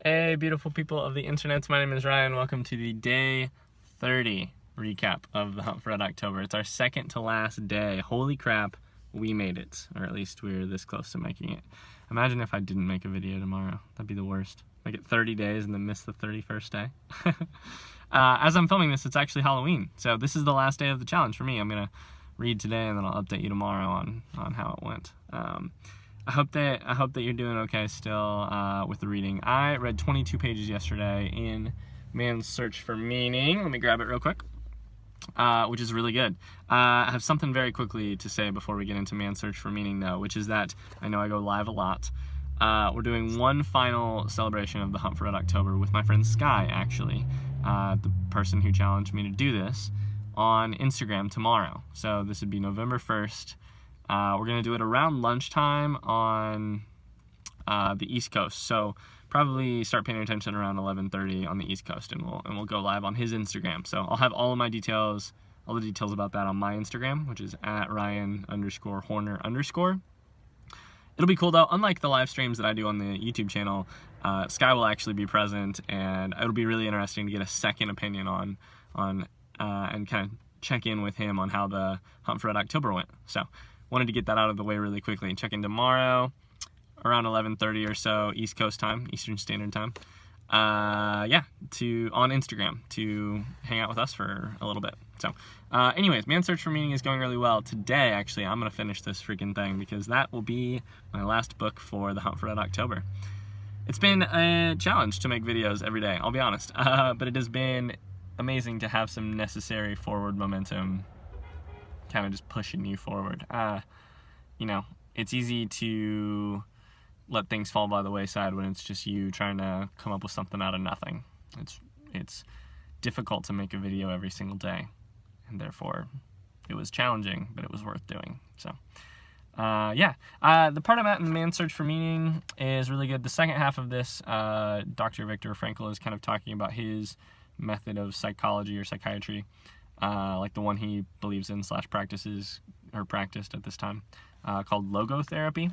Hey, beautiful people of the internet. My name is Ryan. Welcome to the day 30 recap of the Hunt for Red October. It's our second to last day. Holy crap, we made it. Or at least we're this close to making it. Imagine if I didn't make a video tomorrow. That'd be the worst. Make it 30 days and then miss the 31st day. As I'm filming this, it's actually Halloween. So this is the last day of the challenge for me. I'm going to read today and then I'll update you tomorrow on how it went. I hope that you're doing okay still with the reading. I read 22 pages yesterday in Man's Search for Meaning. Let me grab it real quick, which is really good. I have something very quickly to say before we get into Man's Search for Meaning, though, which is that I know I go live a lot. We're doing one final celebration of the Hunt for Red October with my friend Sky, actually, the person who challenged me to do this, on Instagram tomorrow. So this would be November 1st. We're going to do it around lunchtime on the East Coast, so probably start paying attention around 11:30 on the East Coast, and we'll go live on his Instagram. So I'll have all of my details, all the details about that on my Instagram, which is at Ryan_Horner_. It'll be cool though. Unlike the live streams that I do on the YouTube channel, Sky will actually be present, and it'll be really interesting to get a second opinion on and kind of check in with him on how the Hunt for Red October went. So wanted to get that out of the way really quickly and check in tomorrow around 11:30 or so East Coast time, Eastern Standard Time. On Instagram to hang out with us for a little bit. So anyways, Man's Search for Meaning is going really well. Today, actually, I'm going to finish this freaking thing because that will be my last book for the Hunt for Red October. It's been a challenge to make videos every day, I'll be honest. But it has been amazing to have some necessary forward momentum kind of just pushing you forward. You know, it's easy to let things fall by the wayside when it's just you trying to come up with something out of nothing. It's difficult to make a video every single day, and therefore it was challenging, but it was worth doing. So the part I'm at in Man's Search for Meaning is really good. The second half of this, Dr. Viktor Frankl is kind of talking about his method of psychology or psychiatry, like the one he believes in / practices or practiced at this time, called Logotherapy,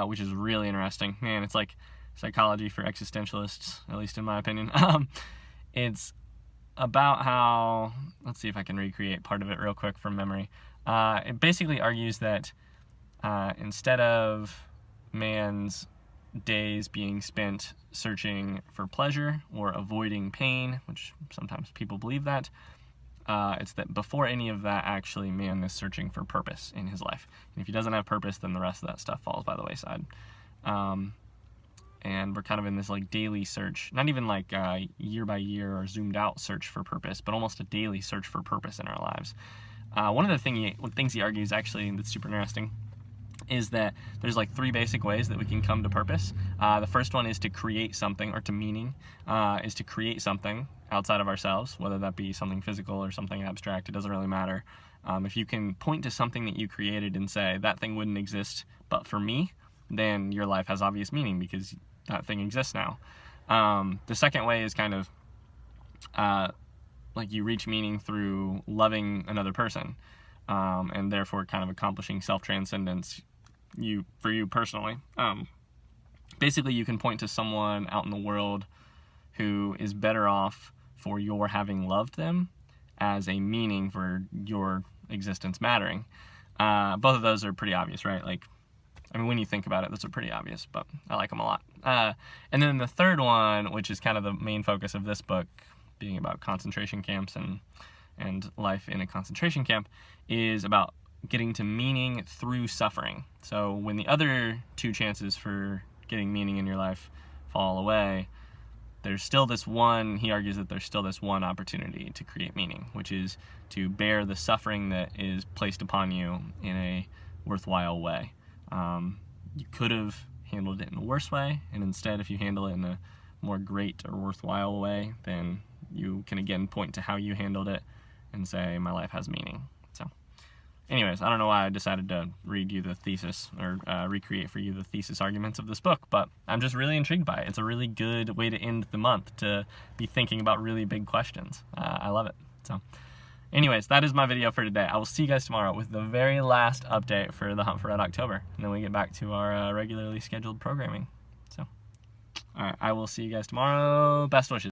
which is really interesting. Man, it's like psychology for existentialists, at least in my opinion. It's about how, let's see if I can recreate part of it real quick from memory. It basically argues that instead of man's days being spent searching for pleasure or avoiding pain, which sometimes people believe that, it's that before any of that, actually, man is searching for purpose in his life. And if he doesn't have purpose, then the rest of that stuff falls by the wayside. And we're kind of in this like daily search, not even like year by year or zoomed out search for purpose, but almost a daily search for purpose in our lives. One of the things he argues, actually, that's super interesting, is that there's like 3 basic ways that we can come to purpose. The first one is to create something, or to meaning, is to create something outside of ourselves, whether that be something physical or something abstract. It doesn't really matter. If you can point to something that you created and say, that thing wouldn't exist but for me, then your life has obvious meaning because that thing exists now. The second way is kind of like you reach meaning through loving another person, and therefore kind of accomplishing self-transcendence for you personally. Basically, you can point to someone out in the world who is better off for your having loved them as a meaning for your existence mattering. Both of those are pretty obvious, right? Like, I mean, when you think about it, those are pretty obvious, but I like them a lot. And then the third one, which is kind of the main focus of this book, being about concentration camps and life in a concentration camp, is about getting to meaning through suffering. So when the other 2 chances for getting meaning in your life fall away, there's still this one, he argues that there's still this one opportunity to create meaning, which is to bear the suffering that is placed upon you in a worthwhile way. You could have handled it in a worse way, and instead, if you handle it in a more great or worthwhile way, then you can again point to how you handled it and say, my life has meaning. So anyways, I don't know why I decided to read you the thesis or recreate for you the thesis arguments of this book, but I'm just really intrigued by it. It's a really good way to end the month, to be thinking about really big questions. I love it. So anyways, that is my video for today. I will see you guys tomorrow with the very last update for the Hunt for Red October, and then we get back to our regularly scheduled programming. So All right, I will see you guys tomorrow. Best wishes.